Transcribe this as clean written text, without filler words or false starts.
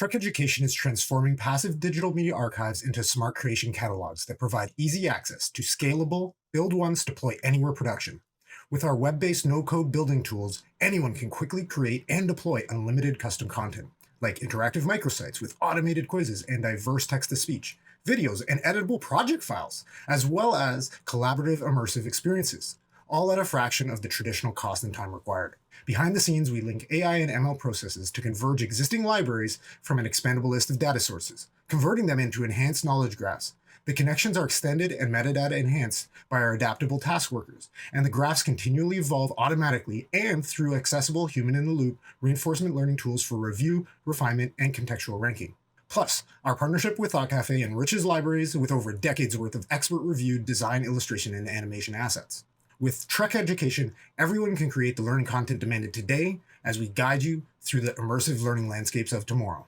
Trek Education is transforming passive digital media archives into smart creation catalogs that provide easy access to scalable, build once, deploy anywhere production. With our web-based no-code building tools, anyone can quickly create and deploy unlimited custom content, like interactive microsites with automated quizzes and diverse text-to-speech, videos and editable project files, as well as collaborative immersive experiences, all at a fraction of the traditional cost and time required. Behind the scenes, we link AI and ML processes to converge existing libraries from an expandable list of data sources, converting them into enhanced knowledge graphs. The connections are extended and metadata enhanced by our adaptable task workers, and the graphs continually evolve automatically and through accessible human-in-the-loop reinforcement learning tools for review, refinement, and contextual ranking. Plus, our partnership with Thought Cafe enriches libraries with over decades worth of expert-reviewed design, illustration, and animation assets. With Trek Education, everyone can create the learning content demanded today as we guide you through the immersive learning landscapes of tomorrow.